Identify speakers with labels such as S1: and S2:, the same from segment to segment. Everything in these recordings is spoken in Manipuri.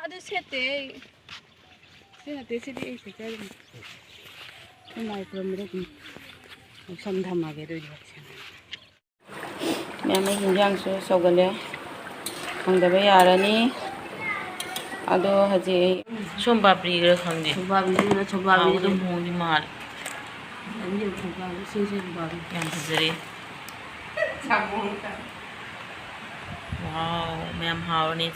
S1: Ada sete. Sete sini sete. Kemai perempuan sam thama ke doi ma'am हिंजांसु सौगले खंगदब यारनी अदो हजे
S2: सोमपापड़ी खंगे
S1: सोमपापड़ी
S2: मोदी माल फजरे वाओ मैम हावनी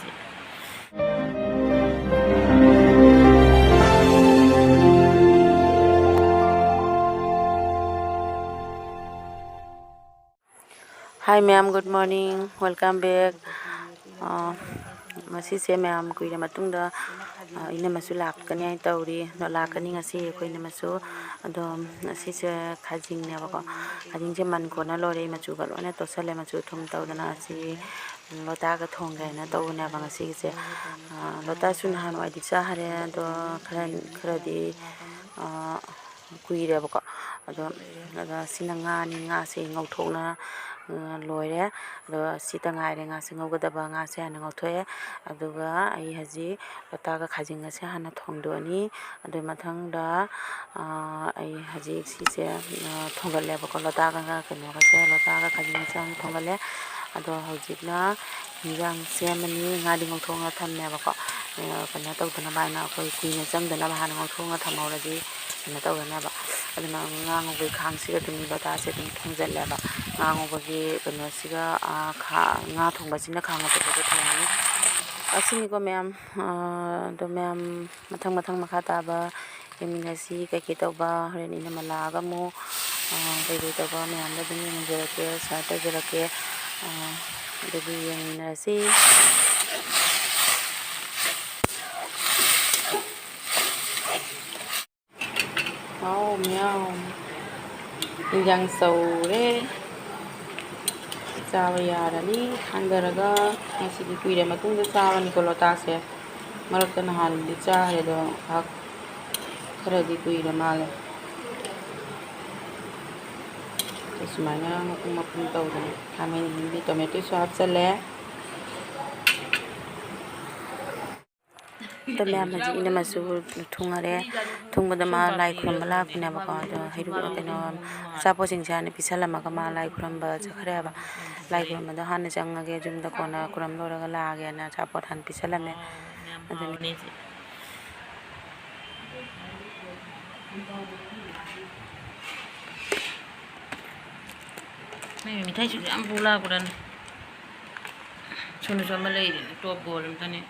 S2: Hi ma'am, good morning. Welcome back. Masih ma'am kuira matungda enama su lakani ai tauri no lakani ngasi eikhoi enama su ado asi se khajing ne ba ko khajing je man ko na lore machu ga lone to sale machu thum tawdana asi lota ga thong ga na taw na ba ngasi se lota su na no adi cha hare ado khara di kuira ba ko ado sinanga ni nga se ngau thokna loire ado sita ngaire nga se ngaugadaba nga se hana ngauthoe aduga ai haji lotaga khajing se hana thongdoni ado mathangda ai haji si se thongale ba ko lotaga nga keno ga se lotaga khajing se hana thongale ado hojikna hinjang semani ngadi ngauthonga thamne ba ko kana tawdana ba na koi kuina jamdana ba hana ngauthonga thamawradi na tawdana ba aduna ngango ge khangsiga tumi lota se tum thongjalle ba ngango bagi kano siga nga thongba sina khanga to thongani asini ko ma'am do ma'am mathang makha ta ba yeminasi kai tawba horen ina malaga mo kai tawba ma'am da dum jerake sata jerake debi yeminasi oh meow yang saure चाव यारनी थांगरगा ngasi kuira matungda chawani ko lota se marakta nahan di chahe do hak khara di kuira male ismanya mapung tau de kamen di tomato sauce chale to ma'am haji ina masu thungare thungbada ma lai khurambala kuna ba ko do hiru teno sapo singchane pisalama ka ma lai khuramba chakhare ba lai khurambada han changage jumda kona kuram loraga lage na sapo han pisalame aduni mai mithai chu am pula kuran chunu choma lei top bol tane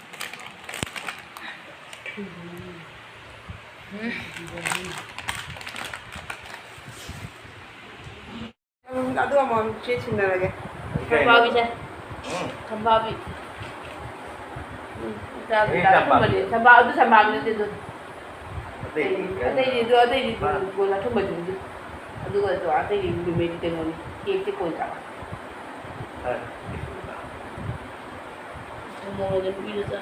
S1: Aduh mau cuci sini lagi.
S2: Kembabi je. Kembabi. Kembabi itu sama itu tu. Ada itu gula tu macam tu. Ada itu beli tengok ni. Kek kau tak. Semua ada beli tu.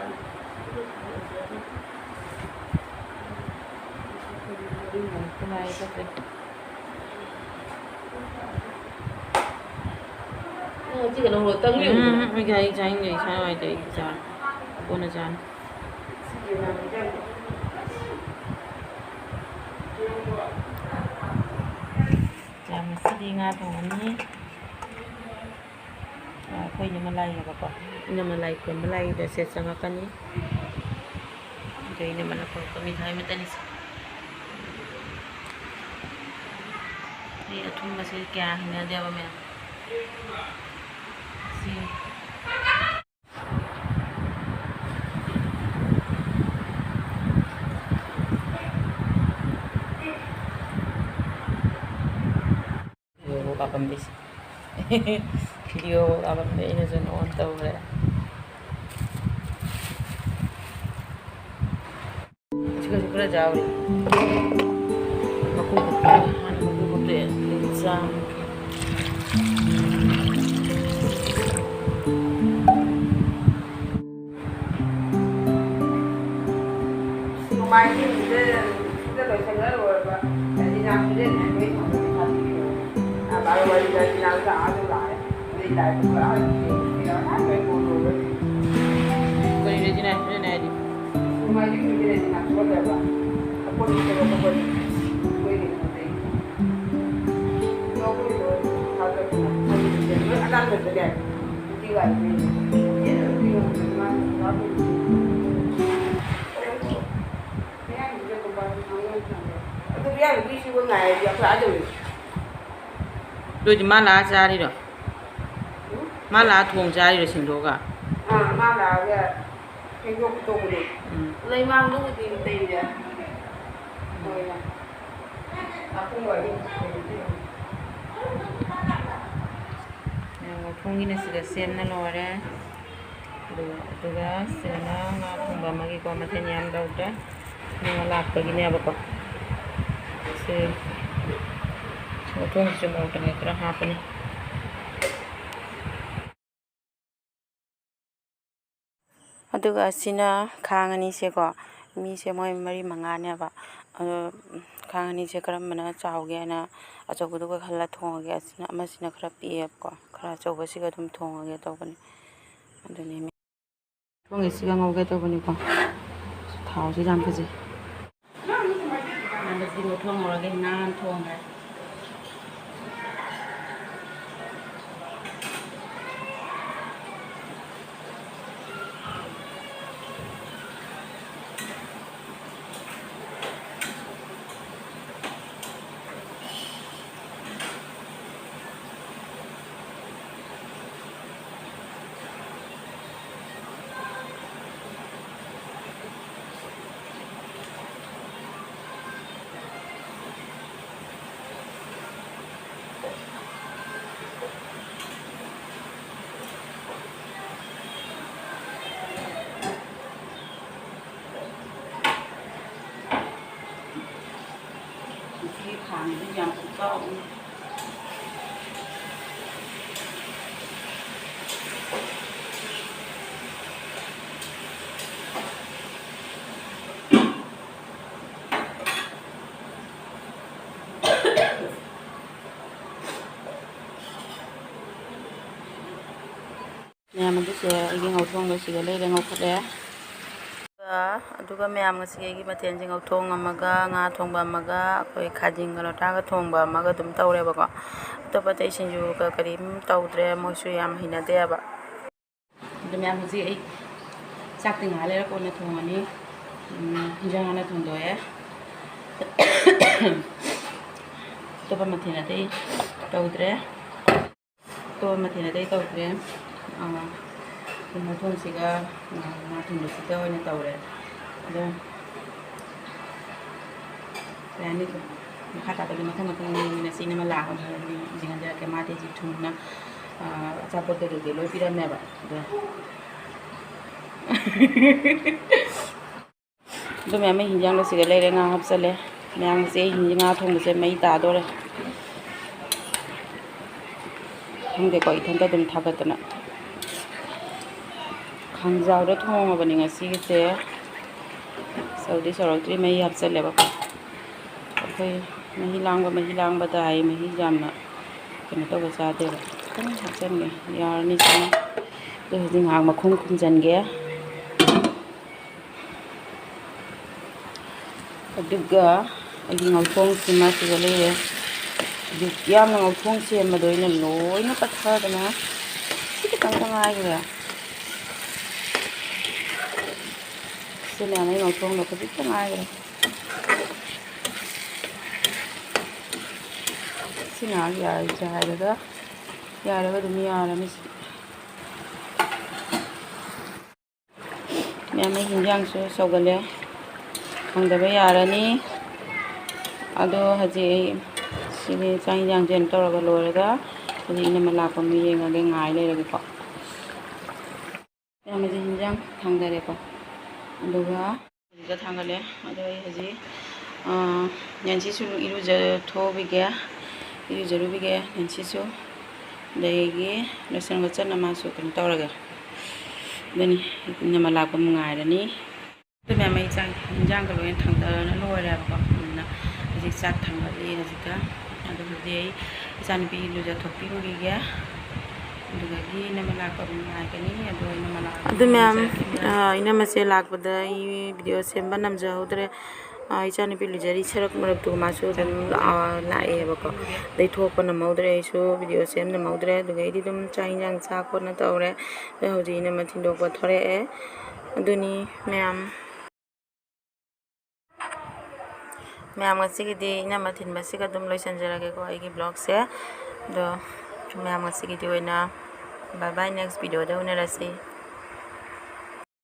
S2: Kenai tu. Chỉ cần hồ tăng nhiều. Cái chanh vậy sao vậy đấy chán. Con là chán. Chả ngasidi nga thongani. Khoi nyamalai ya papa. Nyamalai ko malai da se sangakani. Dei nyamala ko kami thai metani. Ni athum masih kya hina dia ba me. Video kapan bis? Video kapan bis ini zona on tahu le. Suka jauh. Aku bukan exam. Mai ni kita loisang rồi và đi làm cái này mấy thằng đi làm cái bảo rồi đi làm cái áo lại đi lại cũng là thì nó hát cái cô rồi cái này đi
S1: Đôi thì má lá ra đi rồi. Má lá thuồng ra đi rồi xin đồ cả. Má lá cái gốc tôm đi. Lấy mang lúc thì tìm vậy. Rồi là. Không gọi đi. Ngauthongina sida semna lore. Aduga sena ngauthongba magi ko mathen yam dauta. Nga lakpagine abako. Se ngauthong sum dauta ne kra hapani.
S2: Aduga sina khangani se ko mi se moi mari mangane ba khangani se karambana chawge na achogudu ka khalla thonge asina amasina khara pf ko khara chawba siga dum thonge tawbani aduni
S1: Thong isiga ngauge tawbani ko thau si jam phaji nanda si mo thong orage nan thong hai yang kau Nè mình sẽ cái ngầu thong rồi sẽ lấy ngầu hwkhre
S2: aduga mayam ngasi mathel jing thong amaga nga thongba amaga koi khajing ga lota ga thongba amaga dum tawre ba ko to pate sinju ka karim tawdre moisu yam hina de ba
S1: dum yam ji ai sak ting ha le ko na thong ani jang na thong do ye to pa mathel na dei tawdre to mathel na dei tawdre Kung thong siga thong sita oina tawre ada yani ko makata ko mathang ni na sinema la ko ni jinga ja ke mate ji thung na chapot de loi pira me ba do me me hinjang lo siga le nga hap sale me se hinjang thong se mai ta do re thong de ko ithang ta dum thagat na Hangjao da thong ba ni ngasi se saudi sorotri mai hap sale ba khoi mahi lang ba dai mahi jamna kena to ba sa de ba kan hap jan ge yar ni sa de jing hang ma khum khum jan ge aduga ai ngau thong sima si ga le du yam ngau thong se ma doi na loi na patha da na si ka tang ai ge Này ngồi thong là có biết chẳng ai rồi xin nào dài dài rồi đó dài rồi đừng dài là mấy hình dạng sâu gần đây không được bây giờ là ní ado haji sini trang yang jen tàu cái lối đó thì nên mà làm công việc ngay ngay đây là cái cọ mấy hình dạng thằng đây đấy cọ Aduga juga thangale ado haji yanchi su iru ja tho bige iru jaru bige yanchi su degi lesan bacha nama su kan tawraga bani nama la ko ngai da ni to me mai chang jang ka loin thang da na loi ra ba na haji chat thang ba li haji ka ado haji isan bi lu ja thopi bige ꯑꯗꯨꯗꯒꯤ ꯏꯅꯝꯃ ꯂꯥꯛꯄ ꯉꯥꯏꯒꯅꯤ ꯑꯗꯣ ꯏꯅꯝꯃ ꯂꯥꯛꯑꯒ
S2: ꯑꯗꯨ ꯃꯌꯥꯝ
S1: ꯂꯨꯖꯔꯛꯀꯦ
S2: ꯏꯅꯝꯃꯁꯦ ꯂꯥꯛꯄꯗ ꯑꯩ ꯚꯤꯗꯤꯑꯣ ꯁꯦꯝꯕ ꯅꯝꯖꯍꯧꯗ꯭ꯔꯦ ꯏꯆꯥꯅꯨꯄꯤ ꯂꯨꯖꯔꯤ ꯁꯔꯛ ꯃꯔꯛꯇꯨ ꯃꯥꯁꯨ ꯑꯗꯨꯝ ꯂꯥꯛꯑꯦꯕꯀꯣ ꯑꯗꯩ ꯊꯣꯛꯄ ꯅꯝꯍꯧꯗ꯭ꯔꯦ ꯑꯩꯁꯨ ꯚꯤꯗꯤꯑꯣ ꯁꯦꯝ ꯅꯝꯍꯧꯗ꯭ꯔꯦ ꯑꯗꯨꯒ ꯑꯩꯗꯤ ꯑꯗꯨꯝ ꯆꯥꯛ ꯏꯟꯖꯥꯡ ꯆꯥ ꯈꯣꯠꯅ ꯇꯧꯔꯦ ꯑꯗꯣ ꯍꯧꯖꯤꯛ ꯏꯅꯝꯃ ꯊꯤꯟꯗꯣꯛꯄ ꯊꯣꯔꯛꯑꯦ ꯑꯗꯨꯅꯤ ꯃꯌꯥꯝ ꯉꯁꯤꯒꯤꯗꯤ ꯏꯅꯝꯃ ꯊꯤꯟꯕꯁꯤꯒ ꯑꯗꯨꯝ ꯂꯣꯏꯁꯤꯟꯖꯔꯒꯦꯀꯣ ꯑꯩꯒꯤ ꯕ꯭ꯂꯣꯒꯁꯦ ꯑꯗꯣ ꯃꯌꯥꯝ ꯉꯁꯤꯒꯤꯗꯤ ꯑꯣꯏꯅ ꯕꯥꯏ ꯕꯥꯏ ꯅꯦꯛꯁ ꯚꯤꯗꯤꯑꯣꯗ ꯎꯅꯔꯁꯤ